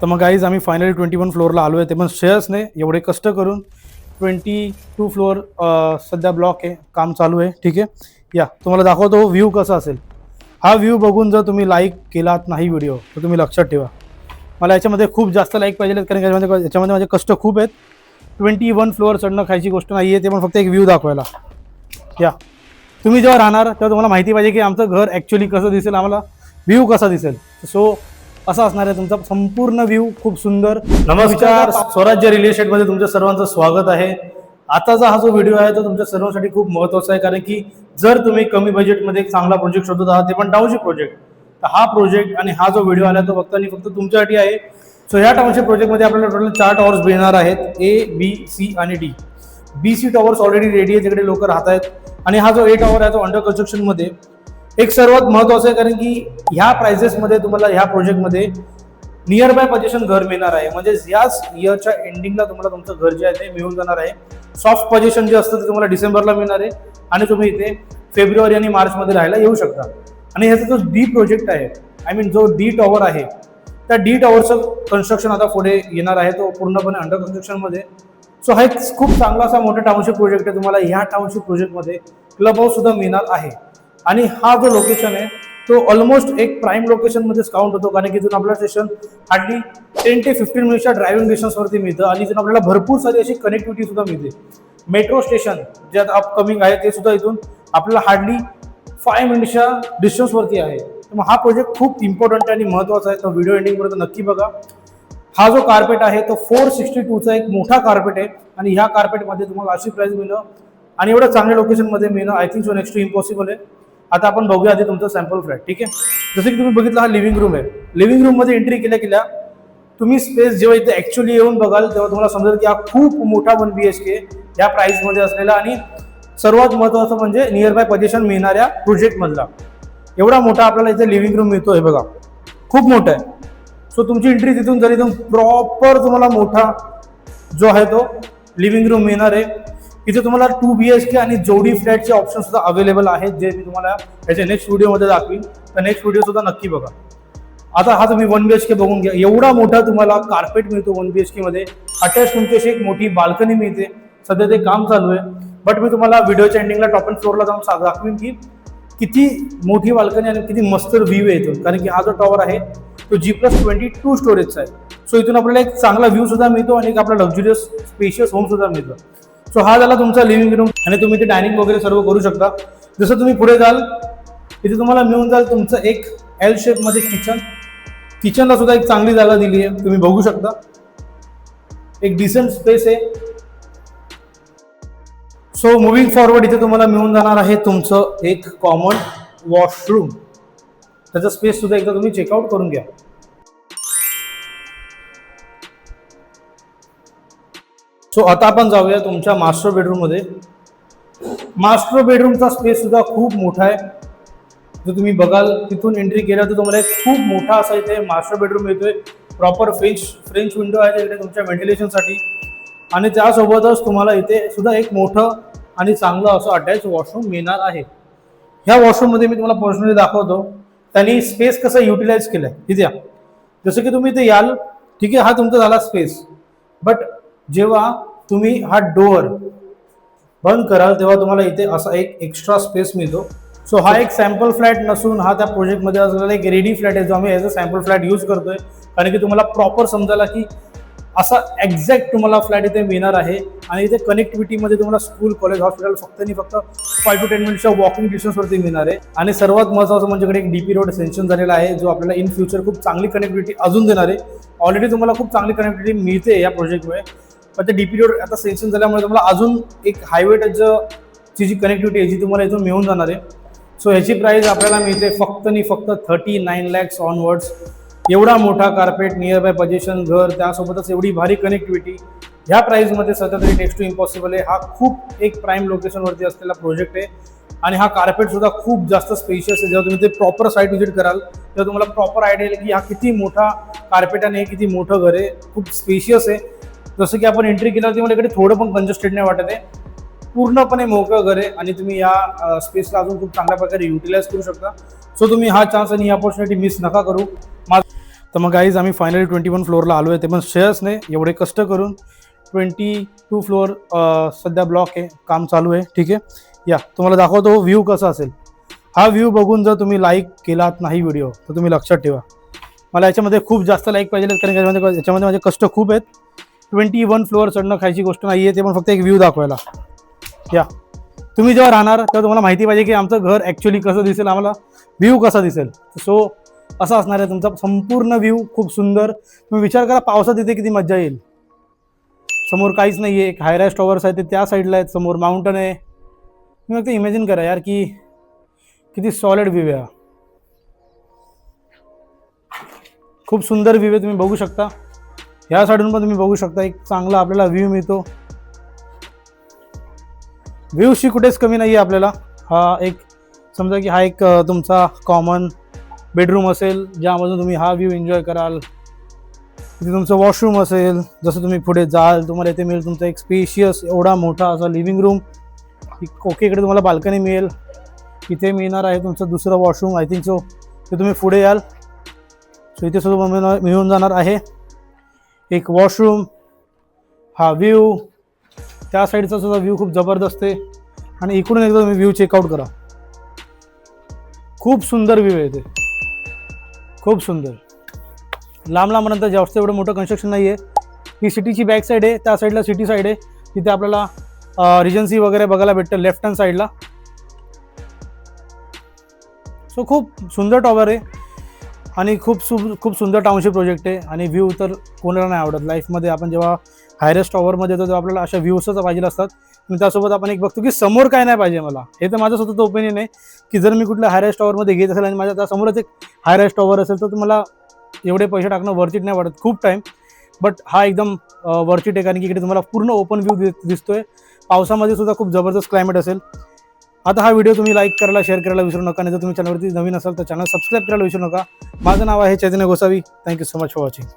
तर मग गाईज आम्ही फायनली 21 फ्लोअरला आलो आहे, ते पण श्रेयसने एवढे कष्ट करून 22 फ्लोअर सध्या ब्लॉक आहे, काम चालू आहे. ठीक आहे, या तुम्हाला दाखवतो व्ह्यू कसा असेल. हा व्ह्यू बघून जर तुम्ही लाईक केलात नाही व्हिडिओ तर तुम्ही लक्षात ठेवा, मला याच्यामध्ये खूप जास्त लाईक पाहिजे, कारण याच्यामध्ये माझे कष्ट खूप आहेत. 21 फ्लोअर चढणं खायची गोष्ट नाही आहे, ते पण फक्त एक व्ह्यू दाखवायला. या तुम्ही जेव्हा राहणार तेव्हा तुम्हाला माहिती पाहिजे की आमचं घर ॲक्च्युली कसं दिसेल, आम्हाला व्ह्यू कसा दिसेल. सो असा असणार आहे तुमचा संपूर्ण व्ह्यू, खूप सुंदर. नमस्कार, स्वराज्य रिअल एस्टेटमध्ये तुमच्या सर्वांचं स्वागत आहे. आताचा हा जो व्हिडिओ आहे तो तुमच्या सर्वांसाठी खूप महत्त्वाचा आहे, कारण की जर तुम्ही कमी बजेटमध्ये एक चांगला प्रोजेक्ट शोधत आहात, ते पण टाउनशिप प्रोजेक्ट, तर हा प्रोजेक्ट आणि हा जो व्हिडिओ आला तो फक्त आणि फक्त तुमच्यासाठी आहे. सो ह्या टाउनशिप प्रोजेक्टमध्ये आपल्याला टोटल 4 टॉवर्स मिळणार आहेत, A, B, C आणि D. BC towers already ready आहे, तिकडे लोक राहत आहेत. आणि हा जो A टॉवर आहे तो अंडर कन्स्ट्रक्शनमध्ये. एक सर्वात महत्त्वाचं आहे, कारण की ह्या प्राइसेसमध्ये तुम्हाला ह्या प्रोजेक्टमध्ये नियर बाय पोझिशन घर मिळणार आहे. म्हणजे याच इयरच्या एंडिंगला तुम्हाला तुमचं घर जे आहे ते मिळून जाणार आहे. सॉफ्ट पोझिशन जे असतं ते तुम्हाला डिसेंबरला मिळणार आहे आणि तुम्ही इथे फेब्रुवारी आणि मार्चमध्ये राहायला येऊ शकता. आणि ह्याचा जो D प्रोजेक्ट आहे, आय मीन जो D टॉवर आहे, त्या D टॉवरचं कन्स्ट्रक्शन आता पुढे येणार आहे, तो पूर्णपणे अंडर कन्स्ट्रक्शनमध्ये. सो हा एक खूप चांगला असा मोठा टाउनशिप प्रोजेक्ट आहे. तुम्हाला ह्या टाउनशिप प्रोजेक्टमध्ये क्लब हाऊस सुद्धा मिळणार आहे. आणि हा जो लोकेशन आहे तो ऑलमोस्ट एक प्राईम लोकेशनमध्येच काउंट होतो, कारण की इथून आपलं स्टेशन हार्डली 10 ते 15 मिनिटच्या ड्रायव्हिंग डिस्टन्सवरती मिळतं. आणि इथून आपल्याला भरपूर सारी अशी कनेक्टिव्हिटी सुद्धा मिळते. मेट्रो स्टेशन जे आता अपकमिंग आहे ते सुद्धा इथून आपल्याला हार्डली 5 मिनिटच्या डिस्टन्सवरती आहे. तर मग हा प्रोजेक्ट खूप इम्पॉर्टंट आणि महत्त्वाचा आहे, तो व्हिडिओ एंडिंगपर्यंत नक्की बघा. हा जो कार्पेट आहे तो 462चा एक मोठा कार्पेट आहे, आणि ह्या कार्पेटमध्ये तुम्हाला अशी प्राइस मिळणं आणि एवढं चांगल्या लोकेशनमध्ये मिळणं I think so next to impossible आहे. आता आपण बघूया आधी तुमचं सॅम्पल फ्लॅट. ठीक आहे, जसं की तुम्ही बघितलं हा लिव्हिंग रूम आहे. लिव्हिंग रूममध्ये एंट्री केल्या तुम्ही स्पेस जेव्हा इथे ॲक्च्युअली येऊन बघाल तेव्हा तुम्हाला समजेल की हा खूप मोठा 1 BHK या प्राईसमध्ये असलेला, आणि सर्वात महत्त्वाचं म्हणजे नियर बाय पोझिशन मिळणाऱ्या प्रोजेक्टमधला एवढा मोठा आपल्याला इथे लिव्हिंग रूम मिळतो. हे बघा, खूप मोठा आहे. सो तुमची एंट्री तिथून जर एकदम प्रॉपर तुम्हाला मोठा जो आहे तो लिव्हिंग रूम मिळणार आहे. इथे तुम्हाला 2 BHK आणि जोडी फ्लॅटचे ऑप्शन सुद्धा अवेलेबल आहेत, जे मी तुम्हाला याच्या नेक्स्ट व्हिडिओमध्ये दाखवीन. तर नेक्स्ट व्हिडिओ सुद्धा नक्की बघा. आता हा तुम्ही 1 BHK बघून घ्या. एवढा मोठा तुम्हाला कार्पेट मिळतो 1 BHK मध्ये. अटॅच तुमची अशी एक मोठी बाल्कनी मिळते. सध्या ते काम चालू आहे, बट मी तुम्हाला व्हिडिओच्या एंडिंगला टॉप अँड फ्लोअरला जाऊन दाखवीन की किती मोठी बाल्कनी आणि किती मस्त व्ह्यू येतो, कारण की हा जो टॉवर आहे तो G+22 स्टोरेजचा आहे. सो इथून आपल्याला एक चांगला व्ह्यू सुद्धा मिळतो आणि एक आपला लक्झुरियस स्पेशियस होम सुद्धा मिळतो. सो हा झाला तुमचा लिव्हिंग रूम, आणि तुम्ही ते डायनिंग वगैरे सर्व करू शकता. जसं तुम्ही पुढे जाल तिथे तुम्हाला मिळून जाल तुमचं एक L शेपमध्ये किचन. किचनला सुद्धा एक चांगली जागा दिली आहे, तुम्ही बघू शकता. एक डिसेंट स्पेस आहे. सो मुव्हिंग फॉरवर्ड इथे तुम्हाला मिळून जाणार आहे तुमचं एक कॉमन वॉशरूम. त्याचा स्पेस सुद्धा एकदा तुम्ही चेकआउट करून घ्या. सो आता आपण जाऊया तुमच्या मास्टर बेडरूममध्ये. मास्टर बेडरूमचा स्पेस सुद्धा खूप मोठा आहे. जर तुम्ही बघाल तिथून एंट्री केल्या तर तुम्हाला एक खूप मोठा असा इथे मास्टर बेडरूम येतोय. प्रॉपर फ्रेंच विंडो आहे तिकडे तुमच्या व्हेंटिलेशनसाठी, आणि त्यासोबतच तुम्हाला इथे सुद्धा एक मोठं आणि चांगलं असं अटॅच वॉशरूम मिळणार आहे. ह्या वॉशरूममध्ये मी तुम्हाला पर्सनली दाखवतो त्यांनी स्पेस कसं युटिलाइज केलंय. तिथे या, जसं की तुम्ही इथे याल, ठीक आहे, हा तुमचा झाला स्पेस. बट जेव्हा तुम्ही हा डोअर बंद कराल तेव्हा तुम्हाला इथे असा एक एक्स्ट्रा स्पेस मिळतो. सो हा एक सॅम्पल फ्लॅट नसून हा त्या प्रोजेक्टमध्ये असलेला एक रेडी फ्लॅट आहे, जो आम्ही as a sample flat use करतोय, कारण की तुम्हाला प्रॉपर समजायला की असा एक्झॅक्ट तुम्हाला फ्लॅट इथे मिळणार आहे. आणि इथे कनेक्टिव्हिटीमध्ये तुम्हाला स्कूल, कॉलेज, हॉस्पिटल फक्त आणि फक्त 5 to 10 मिनिट्सच्या वॉकिंग डिस्टन्सवरती मिळणार आहे. आणि सर्वात महत्त्वाचं म्हणजे इकडे एक DP रोड सेंक्शन झालेला आहे, जो आपल्याला इन फ्युचर खूप चांगली कनेक्टिव्हिटी अजून देणार आहे. ऑलरेडी तुम्हाला खूप चांगली कनेक्टिव्हिटी मिळते या प्रोजेक्टमुळे, पण ते DP रोड आता सेंक्शन झाल्यामुळे तुम्हाला अजून एक हायवे टचची जी कनेक्टिव्हिटी आहे जी तुम्हाला इथून मिळून जाणार आहे. सो ह्याची प्राईस आपल्याला मिळते फक्त आणि फक्त 39 lakhs ऑनवर्ड्स. एवढा मोठा कार्पेट, नियर बाय पोझिशन घर, त्यासोबतच एवढी भारी कनेक्टिव्हिटी ह्या प्राईसमध्ये सध्या तरी नेक्स्ट टू इम्पॉसिबल आहे. हा खूप एक प्राईम लोकेशनवरती असलेला प्रोजेक्ट आहे, आणि हा कार्पेट सुद्धा खूप जास्त स्पेशियस आहे. जेव्हा तुम्ही ते प्रॉपर साईट व्हिजिट कराल तेव्हा तुम्हाला प्रॉपर आयडिया येईल की हा किती मोठा कार्पेट आणि हे किती मोठं घर आहे. खूप स्पेशियस आहे. जसं की आपण एंट्री केल्यावरती मला इकडे थोडं पण कंजस्टेड नाही वाटत आहे. पूर्णपणे मोकळं घर आहे, आणि तुम्ही या स्पेसला अजून खूप चांगल्या प्रकारे युटिलाइज करू शकता. सो तुम्ही हा चान्स आणि ही अपॉर्च्युनिटी मिस नका करू. तर मग गाईज आम्ही फायनली 21 फ्लोअरला आलो आहे, ते पण शेअर्सने एवढे कष्ट करून. 22 फ्लोअर सध्या ब्लॉक आहे, काम चालू आहे. ठीक आहे, या तुम्हाला दाखवतो व्ह्यू कसा असेल. हा व्ह्यू बघून जर तुम्ही लाईक केलात नाही व्हिडिओ तर तुम्ही लक्षात ठेवा, मला याच्यामध्ये खूप जास्त लाईक पाहिजे, कारण याच्यामध्ये माझे कष्ट खूप आहेत. 21 फ्लोअर चढणं खायची गोष्ट नाही आहे, ते पण फक्त एक व्ह्यू दाखवायला. या तुम्ही जेव्हा राहणार तेव्हा तुम्हाला माहिती पाहिजे की आमचं घर ॲक्च्युली कसं दिसेल, आम्हाला व्ह्यू कसा दिसेल. सो असा असणार आहे तुमचा संपूर्ण व्ह्यू, खूप सुंदर. तुम्ही विचार करा पावसात इथे किती मजा येईल. समोर काहीच नाही आहे, एक हायराईज टॉवर्स आहे ते त्या साईडला आहेत, समोर माउंटन आहे. तुम्ही फक्त इमॅजिन करा यार की किती सॉलिड व्ह्यू आहे. खूप सुंदर व्ह्यू आहे, तुम्ही बघू शकता. ह्या साईडून पण तुम्ही बघू शकता, एक चांगला आपल्याला व्ह्यू मिळतो. व्ह्यूशी कुठेच कमी नाही आहे आपल्याला. हा एक समजा की हा एक तुमचा कॉमन बेडरूम असेल, ज्यामधून तुम्ही हा व्ह्यू एन्जॉय कराल. इथे तुमचं वॉशरूम असेल, जसं तुम्ही पुढे जाल तुम्हाला इथे मिळेल तुमचा एक स्पेशियस एवढा मोठा असा लिव्हिंग रूम. ओके, इकडे तुम्हाला बाल्कनी मिळेल. इथे मिळणार आहे तुमचं दुसरं वॉशरूम, आय थिंक सो. ते तुम्ही पुढे याल सो इथे सुद्धा मिळून जाणार आहे एक वॉशरूम. हा व्ह्यू, त्या साईडचा सुद्धा व्ह्यू खूप जबरदस्त आहे. आणि इकडून एकदा तुम्ही व्ह्यू चेकआउट करा, खूप सुंदर व्ह्यू आहे. ते खूप सुंदर. लांब लांबपर्यंत जास्त एवढं मोठं कन्स्ट्रक्शन नाही आहे. ही सिटीची बॅक साईड आहे, त्या साईडला सिटी साईड आहे. तिथे आपल्याला रिजन्सी वगैरे बघायला भेटतं लेफ्ट हँड साईडला. सो खूप सुंदर टॉवर आहे आणि खूप सुंदर टाउनशिप प्रोजेक्ट आहे. आणि व्ह्यू तर कोणाला नाही आवडत लाईफमध्ये. आपण जेव्हा हायरेस्ट टॉवरमध्ये येतो तेव्हा आपल्याला अशा व्ह्यूजच पाहिजे असतात. आणि त्यासोबत आपण एक बघतो की समोर काय नाही पाहिजे मला. हे तर माझं स्वतःचं ओपिनियन आहे की जर मी कुठल्या हायरेस्ट टॉवरमध्ये घेत असेल आणि माझ्या त्यासमोरच एक हायरेस्ट टॉवर असेल तर मला एवढे पैसे टाकणं वर्थ इट नाही वाटत, खूप टाईम. बट हा एकदम वर्थ इट आहे, कारण की इकडे तुम्हाला पूर्ण ओपन व्ह्यू दिसतोय. पावसामध्ये सुद्धा खूप जबरदस्त क्लायमेट असेल. आता हा व्हिडिओ तुम्ही लाईक करायला, शेअर करायला विसरू नका. आणि जर तुम्ही चॅनलवरती नवीन असाल तर चॅनल सबस्क्राईब करायला विसरू नका. माझं नाव आहे Chaitanya Gosavi. Thank you so much for watching.